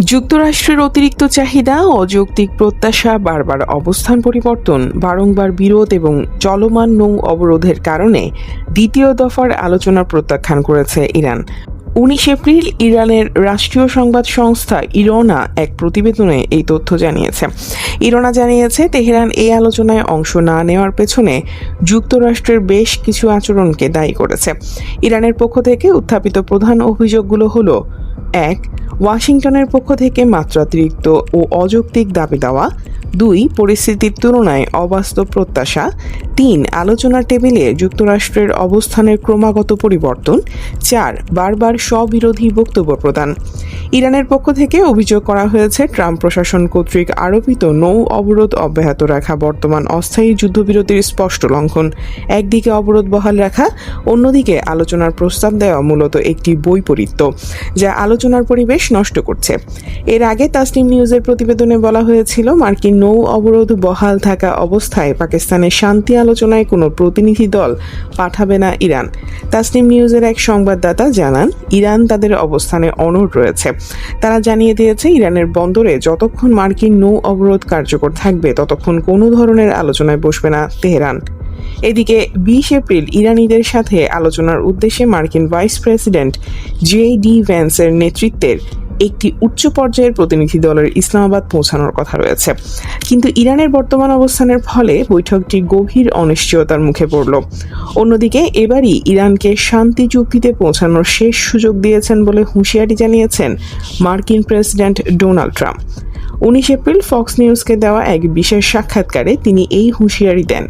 যুক্তরাষ্ট্রের অতিরিক্ত চাহিদা, অযৌক্তিক প্রত্যাশা, বারবার অবস্থান পরিবর্তন, বারংবার বিরোধ এবং চলমান নৌ অবরোধের কারণে দ্বিতীয় দফার আলোচনা প্রত্যাখ্যান করেছে ইরান। 19 এপ্রিল ইরানের রাষ্ট্রীয় সংবাদ সংস্থা ইরনা এক প্রতিবেদনে এই তথ্য জানিয়েছে। ইরনা জানিয়েছে, তেহরান এই আলোচনায় অংশ না নেওয়ার পেছনে যুক্তরাষ্ট্রের বেশ কিছু আচরণকে দায়ী করেছে। ইরানের পক্ষ থেকে উত্থাপিত প্রধান অভিযোগগুলো হলো: 1. ওয়াশিংটনের পক্ষ থেকে মাত্রাতিরিক্ত ও অযৌক্তিক দাবি দেওয়া। 2. পরিস্থিতির তুলনায় অবাস্তব প্রত্যাশা। 3. আলোচনার টেবিলে যুক্তরাষ্ট্রের অবস্থানের ক্রমাগত পরিবর্তন। 4. বারবার স্ববিরোধী বক্তব্য প্রদান। ইরানের পক্ষ থেকে অভিযোগ করা হয়েছে, ট্রাম্প প্রশাসন কর্তৃক আরোপিত নৌ অবরোধ অব্যাহত রাখা বর্তমান অস্থায়ী যুদ্ধবিরতির স্পষ্ট লঙ্ঘন। একদিকে অবরোধ বহাল রাখা, অন্যদিকে আলোচনার প্রস্তাব দেওয়া মূলত একটি বৈপরীত্য, যা আলোচনার পরিবেশ নষ্ট করছে। এর আগে তাসনিম নিউজের প্রতিবেদনে বলা হয়েছিল, মার্কিন নৌ অবরোধ বহাল থাকা অবস্থায় পাকিস্তানের শান্তি আলোচনায় কোনো প্রতিনিধি দল পাঠাবে না ইরান। তাসনিম নিউজের এক সংবাদদাতা জানান, ইরান তাদের অবস্থানে অনড় রয়েছে। তারা জানিয়ে দিয়েছে, ইরানের বন্দরে যতক্ষণ মার্কিন নৌ অবরোধ কার্যকর থাকবে ততক্ষণ কোনো ধরনের আলোচনায় বসবে না তেহরান। এদিকে 20 এপ্রিল ইরানিদের সাথে আলোচনার উদ্দেশ্যে মার্কিন ভাইস প্রেসিডেন্ট JD ভ্যান্সের নেতৃত্বের একটি উচ্চ পর্যায়ের প্রতিনিধি দলের ইসলামাবাদ পৌঁছানোর কথা রয়েছে। কিন্তু ইরানের বর্তমান অবস্থানের ফলে বৈঠকটি গভীর অনিশ্চয়তার মুখে পড়ল। অন্যদিকে এবারই ইরানকে শান্তি চুক্তিতে পৌঁছানোর শেষ সুযোগ দিয়েছেন বলে হুঁশিয়ারি জানিয়েছেন মার্কিন president Donald Trump. 19 April Fox নিউজকে দেওয়া এক বিশেষ সাক্ষাৎকারে তিনি এই হুঁশিয়ারি দেন।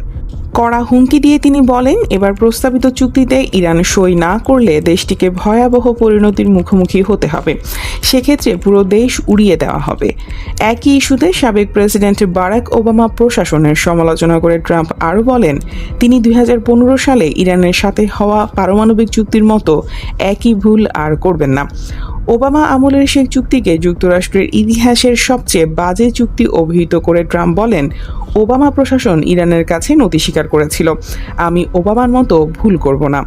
কড়া হুমকি দিয়ে তিনি বলেন, এবার প্রস্তাবিত চুক্তিতে ইরান সই না করলে দেশটিকে ভয়াবহ পরিণতির মুখোমুখি হতে হবে। সেক্ষেত্রে পুরো দেশ উড়িয়ে দেওয়া হবে। একই ইস্যুতে সাবেক প্রেসিডেন্ট বারাক ওবামা প্রশাসনের সমালোচনা করে ট্রাম্প আরও বলেন, তিনি 2015 সালে ইরানের সাথে হওয়া পারমাণবিক চুক্তির মতো একই ভুল আর করবেন না। ওবামা আমলের সেই চুক্তিকে যুক্তরাষ্ট্রের ইতিহাসের সবচেয়ে বাজে চুক্তি অভিহিত করে ট্রাম্প বলেন, ওবামা প্রশাসন ইরানের কাছে নতি স্বীকার করেছিল। আমি ওবামার মতো ভুল করব না।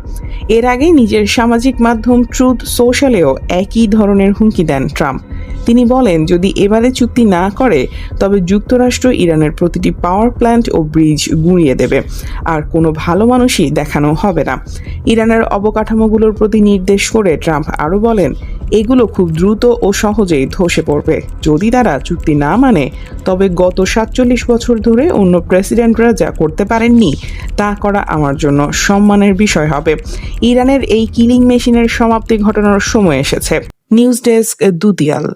এর আগে নিজের সামাজিক মাধ্যম ট্রুথ সোশ্যালেও একই ধরনের হুমকি দেন ট্রাম্প। তিনি বলেন, যদি এবারে চুক্তি না করে তবে যুক্তরাষ্ট্র ইরানের প্রতিটি পাওয়ার প্ল্যান্ট ও ব্রিজ গুঁড়িয়ে দেবে, আর কোনো ভালো মানুষই দেখানো হবে না। ইরানের অবকাঠামোগুলোর প্রতি নির্দেশ করে ট্রাম্প আরও বলেন, এগুলো খুব দ্রুত ও সহজেই ধসে পড়বে। যদি তারা চুক্তি না মানে তবে গত 47 বছর ধরে অন্য প্রেসিডেন্টরা যা করতে পারেননি তা করা আমার জন্য সম্মানের বিষয় হবে। ইরানের এই কিলিং মেশিনের সমাপ্তি ঘটানোর সময় এসেছে। News desk, দুতিয়াল।